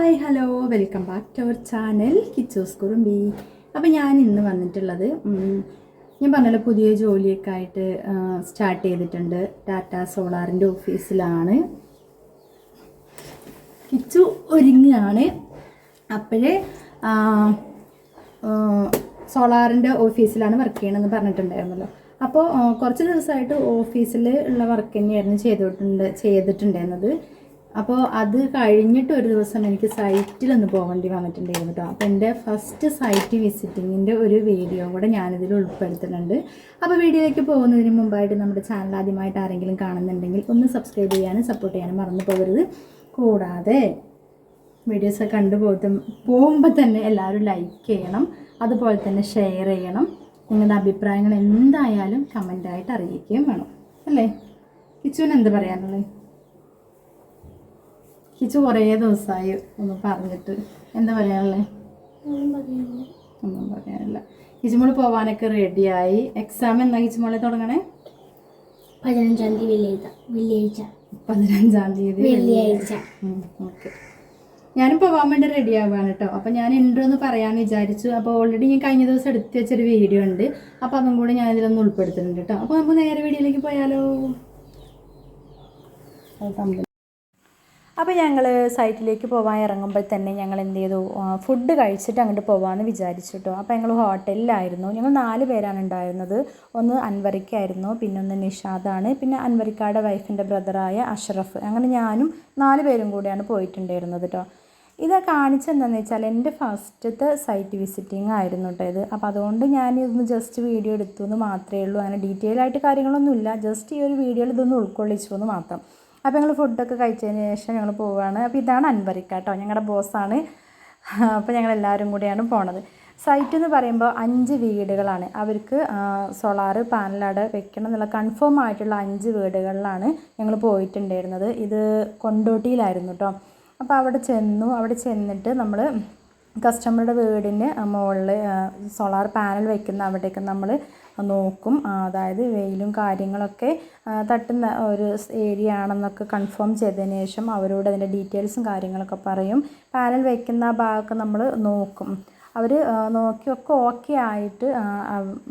Hi hello welcome back to our channel Kichu's Kurumbi. അപ്പോൾ ഞാൻ ഇന്ന് വന്നിട്ടുള്ളത് ഞാൻ പറഞ്ഞല്ലോ പുതിയ ജോലിയൊക്കെ ആയിട്ട് സ്റ്റാർട്ട് ചെയ്തിട്ടുണ്ട്. ടാറ്റ സോളാറിൻ്റെ ഓഫീസിലാണ് കിച്ചു ഒരുങ്ങുകയാണ്. അപ്പോഴേ സോളാറിൻ്റെ ഓഫീസിലാണ് വർക്ക് ചെയ്യണമെന്ന് പറഞ്ഞിട്ടുണ്ടായിരുന്നല്ലോ. അപ്പോൾ കുറച്ച് ദിവസമായിട്ട് ഓഫീസിൽ ഉള്ള വർക്ക് തന്നെയായിരുന്നു ചെയ്തിട്ടുണ്ടായിരുന്നത്. അപ്പോൾ അത് കഴിഞ്ഞിട്ട് ഒരു ദിവസം എനിക്ക് സൈറ്റിലൊന്ന് പോകേണ്ടി വന്നിട്ടുണ്ടായിരുന്നു കേട്ടോ. അപ്പോൾ എൻ്റെ ഫസ്റ്റ് സൈറ്റ് വിസിറ്റിങ്ങിൻ്റെ ഒരു വീഡിയോ കൂടെ ഞാനിതിൽ ഉൾപ്പെടുത്തുന്നുണ്ട്. അപ്പോൾ വീഡിയോയിലേക്ക് പോകുന്നതിന് മുമ്പായിട്ട് നമ്മുടെ ചാനൽ ആദ്യമായിട്ട് ആരെങ്കിലും കാണുന്നുണ്ടെങ്കിൽ ഒന്ന് സബ്സ്ക്രൈബ് ചെയ്യാനും സപ്പോർട്ട് ചെയ്യാനും മറന്നു പോകരുത്. കൂടാതെ വീഡിയോസ് പോകുമ്പോൾ തന്നെ എല്ലാവരും ലൈക്ക് ചെയ്യണം, അതുപോലെ തന്നെ ഷെയർ ചെയ്യണം. നിങ്ങളുടെ അഭിപ്രായങ്ങൾ എന്തായാലും കമൻ്റായിട്ട് അറിയിക്കുകയും വേണം അല്ലേ. കിച്ചുവിന് എന്ത് പറയാനുള്ളത്? കിച്ചു കുറേ ദിവസമായി ഒന്ന് പറഞ്ഞിട്ട് എന്താ പറയാനുള്ളത്? ഒന്നും പറയാനില്ല. കിച്ചുമോള് പോവാനൊക്കെ റെഡിയായി. എക്സാം എന്നാ കിച്ചുമോളെ തുടങ്ങണേ? 15-ാം തീയതി വെള്ളിയാഴ്ച. ഓക്കെ, ഞാനും പോകാൻ വേണ്ടി റെഡി ആവുകയാണ് കേട്ടോ. അപ്പം ഞാൻ ഉണ്ടോയെന്ന് പറയാമെന്ന് വിചാരിച്ചു. അപ്പോൾ ഓൾറെഡി ഞാൻ കഴിഞ്ഞ ദിവസം എടുത്ത് വെച്ചൊരു വീഡിയോ ഉണ്ട്, അപ്പോൾ അതും കൂടെ ഞാൻ ഇതിലൊന്ന് ഉൾപ്പെടുത്തുന്നുണ്ട് കേട്ടോ. അപ്പോൾ നമുക്ക് നേരെ വീഡിയോയിലേക്ക് പോയാലോ. അപ്പോൾ ഞങ്ങൾ സൈറ്റിലേക്ക് പോകാൻ ഇറങ്ങുമ്പോൾ തന്നെ ഞങ്ങൾ എന്ത് ചെയ്തു, ഫുഡ് കഴിച്ചിട്ട് അങ്ങോട്ട് പോകാമെന്ന് വിചാരിച്ചു കേട്ടോ. അപ്പോൾ ഞങ്ങൾ ഹോട്ടലിലായിരുന്നു. ഞങ്ങൾ 4 പേരാണ് ഉണ്ടായിരുന്നത്. ഒന്ന് അൻവറിക്കായിരുന്നു, പിന്നെ ഒന്ന് നിഷാദാണ്, പിന്നെ അൻവറിക്കയുടെ വൈഫിൻ്റെ ബ്രദറായ അഷ്റഫ്. അങ്ങനെ ഞാനും 4 പേരും കൂടിയാണ് പോയിട്ടുണ്ടായിരുന്നത് കേട്ടോ. ഇത് കാണിച്ചെന്താണെന്ന് വെച്ചാൽ എൻ്റെ ഫസ്റ്റത്തെ സൈറ്റ് വിസിറ്റിംഗ് ആയിരുന്നു കേട്ടോ ഇത്. അപ്പോൾ അതുകൊണ്ട് ഞാനിതൊന്ന് ജസ്റ്റ് വീഡിയോ എടുത്തു എന്ന് മാത്രമേ ഉള്ളൂ. അങ്ങനെ ഡീറ്റെയിൽ ആയിട്ട് കാര്യങ്ങളൊന്നുമില്ല, ജസ്റ്റ് ഈ ഒരു വീഡിയോയിൽ ഇതൊന്ന് ഉൾക്കൊള്ളിച്ചു എന്ന് മാത്രം. അപ്പോൾ ഞങ്ങൾ ഫുഡൊക്കെ കഴിച്ചതിന് ശേഷം ഞങ്ങൾ പോവുകയാണ്. അപ്പോൾ ഇതാണ് അൻവറിക്ക കേട്ടോ, ഞങ്ങളുടെ ബോസാണ്. അപ്പോൾ ഞങ്ങളെല്ലാവരും കൂടിയാണ് പോണത്. സൈറ്റ് എന്ന് പറയുമ്പോൾ 5 വീടുകളാണ്. അവർക്ക് സോളാർ പാനലവിടെ വെക്കണം എന്നുള്ള കൺഫേം ആയിട്ടുള്ള 5 വീടുകളിലാണ് ഞങ്ങൾ പോയിട്ടുണ്ടായിരുന്നത്. ഇത് കൊണ്ടോട്ടിയിലായിരുന്നു കേട്ടോ. അപ്പോൾ അവിടെ ചെന്നിട്ട് നമ്മൾ കസ്റ്റമറുടെ വീടിന് മുകളിൽ സോളാർ പാനൽ വയ്ക്കുന്ന അവിടേക്ക് നമ്മൾ നോക്കും. അതായത് വെയിലും കാര്യങ്ങളൊക്കെ തട്ടുന്ന ഒരു ഏരിയ ആണെന്നൊക്കെ കൺഫേം ചെയ്തതിന് ശേഷം അവരോട് അതിൻ്റെ ഡീറ്റെയിൽസും കാര്യങ്ങളൊക്കെ പറയും. പാനൽ വയ്ക്കുന്ന ഭാഗമൊക്കെ നമ്മൾ നോക്കും. അവർ നോക്കിയൊക്കെ ഓക്കെ ആയിട്ട്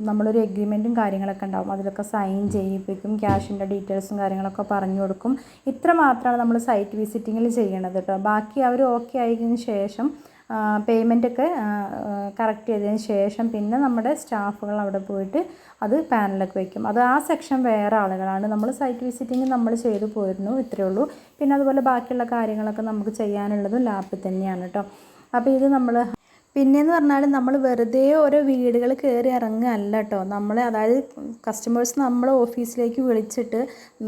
നമ്മളൊരു എഗ്രിമെൻറ്റും കാര്യങ്ങളൊക്കെ ഉണ്ടാവും, അതിലൊക്കെ സൈൻ ചെയ്യിപ്പിക്കും. ക്യാഷിൻ്റെ ഡീറ്റെയിൽസും കാര്യങ്ങളൊക്കെ പറഞ്ഞു കൊടുക്കും. ഇത്ര മാത്രമാണ് നമ്മൾ സൈറ്റ് വിസിറ്റിങ്ങിൽ ചെയ്യണത് കേട്ടോ. ബാക്കി അവർ ഓക്കെ ആയതിനു ശേഷം പേയ്മെൻറ്റൊക്കെ കറക്റ്റ് ചെയ്തതിന് ശേഷം പിന്നെ നമ്മുടെ സ്റ്റാഫുകൾ അവിടെ പോയിട്ട് അത് പാനലൊക്കെ വയ്ക്കും. അത് ആ സെക്ഷൻ വേറെ ആളുകളാണ്. നമ്മൾ സൈറ്റ് വിസിറ്റിംഗ് നമ്മൾ ചെയ്തു പോയിരുന്നു, ഇത്രയേ ഉള്ളൂ. പിന്നെ അതുപോലെ ബാക്കിയുള്ള കാര്യങ്ങളൊക്കെ നമുക്ക് ചെയ്യാനുള്ളതും ലാപ്പിൽ തന്നെയാണ് കേട്ടോ. അപ്പോൾ ഇത് നമ്മൾ പിന്നെയെന്ന് പറഞ്ഞാൽ നമ്മൾ വെറുതെ ഓരോ വീടുകൾ കയറി ഇറങ്ങുകയല്ല കേട്ടോ. അതായത് കസ്റ്റമേഴ്സ് നമ്മളെ ഓഫീസിലേക്ക് വിളിച്ചിട്ട്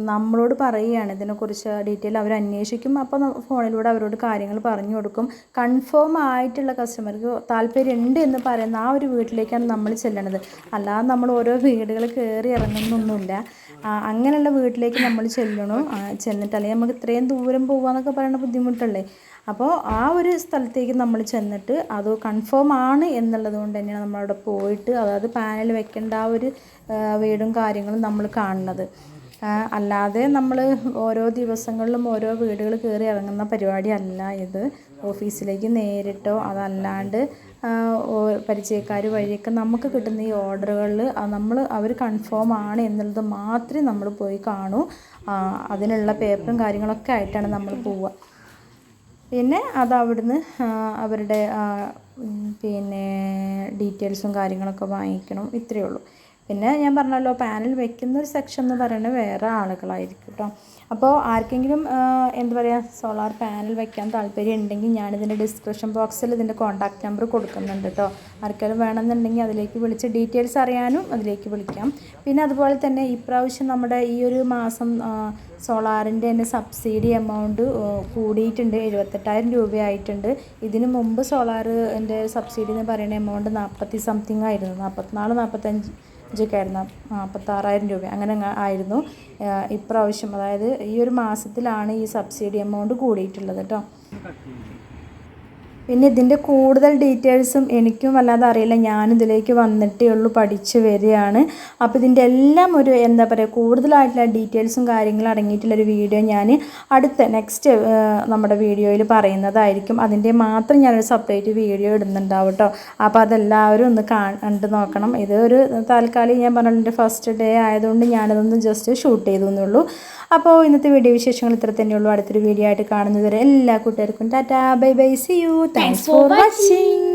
നമ്മളോട് പറയുകയാണ് ഇതിനെക്കുറിച്ച് ഡീറ്റെയിൽ. അവർ അന്വേഷിക്കും. അപ്പോൾ ഫോണിലൂടെ അവരോട് കാര്യങ്ങൾ പറഞ്ഞു കൊടുക്കും. കൺഫേം ആയിട്ടുള്ള കസ്റ്റമർക്ക് താല്പര്യമുണ്ട് എന്ന് പറയുന്ന ആ ഒരു വീട്ടിലേക്കാണ് നമ്മൾ ചെല്ലണത്. അല്ലാതെ നമ്മൾ ഓരോ വീടുകൾ കയറി ഇറങ്ങുന്നൊന്നുമില്ല. അങ്ങനെയുള്ള വീട്ടിലേക്ക് നമ്മൾ ചെന്നിട്ട് അല്ലെങ്കിൽ നമുക്ക് ഇത്രയും ദൂരം പോകുകയെന്നൊക്കെ പറയുന്ന ബുദ്ധിമുട്ടല്ലേ. അപ്പോൾ ആ ഒരു സ്ഥലത്തേക്ക് നമ്മൾ ചെന്നിട്ട് അത് കൺഫേം ആണ് എന്നുള്ളത് കൊണ്ട് തന്നെയാണ് നമ്മളവിടെ പോയിട്ട് അതായത് പാനൽ വെക്കേണ്ട ആ ഒരു വീടും കാര്യങ്ങളും നമ്മൾ കാണുന്നത്. അല്ലാതെ നമ്മൾ ഓരോ ദിവസങ്ങളിലും ഓരോ വീടുകൾ കയറി ഇറങ്ങുന്ന പരിപാടി അല്ല ഇത്. ഓഫീസിലേക്ക് നേരിട്ടോ അതല്ലാണ്ട് പരിചയക്കാർ വഴിയൊക്കെ നമുക്ക് കിട്ടുന്ന ഈ ഓർഡറുകളിൽ അവർ കൺഫേം ആണ് എന്നുള്ളത് മാത്രമേ നമ്മൾ പോയി കാണൂ. അതിനുള്ള പേപ്പറും കാര്യങ്ങളൊക്കെ ആയിട്ടാണ് നമ്മൾ പോവുക. പിന്നെ അതവിടുന്ന് അവരുടെ പിന്നെ ഡീറ്റെയിൽസും കാര്യങ്ങളൊക്കെ വാങ്ങിക്കണം, ഇത്രയേ ഉള്ളൂ. പിന്നെ ഞാൻ പറഞ്ഞല്ലോ പാനൽ വെക്കുന്ന ഒരു സെക്ഷൻ എന്ന് പറയുന്നത് വേറെ ആളുകളായിരിക്കും കേട്ടോ. അപ്പോൾ ആർക്കെങ്കിലും എന്താ പറയുക സോളാർ പാനൽ വെക്കാൻ താല്പര്യം ഉണ്ടെങ്കിൽ ഞാനിതിൻ്റെ ഡിസ്ക്രിപ്ഷൻ ബോക്സിൽ ഇതിൻ്റെ കോൺടാക്റ്റ് നമ്പർ കൊടുക്കുന്നുണ്ട് കേട്ടോ. ആർക്കെങ്കിലും വേണമെന്നുണ്ടെങ്കിൽ അതിലേക്ക് വിളിച്ച് ഡീറ്റെയിൽസ് അറിയാനും അതിലേക്ക് വിളിക്കാം. പിന്നെ അതുപോലെ തന്നെ ഇപ്രാവശ്യം നമ്മുടെ ഈ ഒരു മാസം സോളാറിൻ്റെ തന്നെ സബ്സിഡി എമൗണ്ട് കൂടിയിട്ടുണ്ട്. 78,000 രൂപയായിട്ടുണ്ട്. ഇതിന് മുമ്പ് സോളാറിൻ്റെ സബ്സിഡി എന്ന് പറയുന്ന എമൗണ്ട് 40 സംതിങ് ആയിരുന്നു. 44-45 ആയിരുന്നു, 46,000 രൂപ അങ്ങനെ ആയിരുന്നു. ഇപ്രാവശ്യം അതായത് ഈ ഒരു മാസത്തിലാണ് ഈ സബ്സിഡി എമൗണ്ട് കൂടിയിട്ടുള്ളത് കേട്ടോ. പിന്നെ ഇതിൻ്റെ കൂടുതൽ ഡീറ്റെയിൽസും എനിക്കും വല്ലാതെ അറിയില്ല, ഞാനിതിലേക്ക് വന്നിട്ടേ ഉള്ളൂ, പഠിച്ച് വരികയാണ്. അപ്പോൾ ഇതിൻ്റെ എല്ലാം ഒരു എന്താ പറയുക കൂടുതലായിട്ടുള്ള ഡീറ്റെയിൽസും കാര്യങ്ങളും അടങ്ങിയിട്ടുള്ളൊരു വീഡിയോ ഞാൻ അടുത്ത നെക്സ്റ്റ് നമ്മുടെ വീഡിയോയിൽ പറയുന്നതായിരിക്കും. അതിൻ്റെ മാത്രം ഞാനൊരു സെപ്പറേറ്റ് വീഡിയോ ഇടുന്നുണ്ടാവും കേട്ടോ. അപ്പോൾ അതെല്ലാവരും ഒന്ന് കണ്ട് നോക്കണം. ഇത് ഒരു താൽക്കാലികം ഞാൻ പറഞ്ഞതിൻ്റെ ഫസ്റ്റ് ഡേ ആയതുകൊണ്ട് ഞാനതൊന്ന് ജസ്റ്റ് ഷൂട്ട് ചെയ്തു എന്നുള്ളൂ. അപ്പോൾ ഇന്നത്തെ വീഡിയോ വിശേഷങ്ങൾ ഇത്ര തന്നെയുള്ളൂ. അടുത്തൊരു വീഡിയോ ആയിട്ട് കാണുന്നതുവരെ എല്ലാ കൂട്ടുകാർക്കും tata, bye bye, see you, thanks for watching.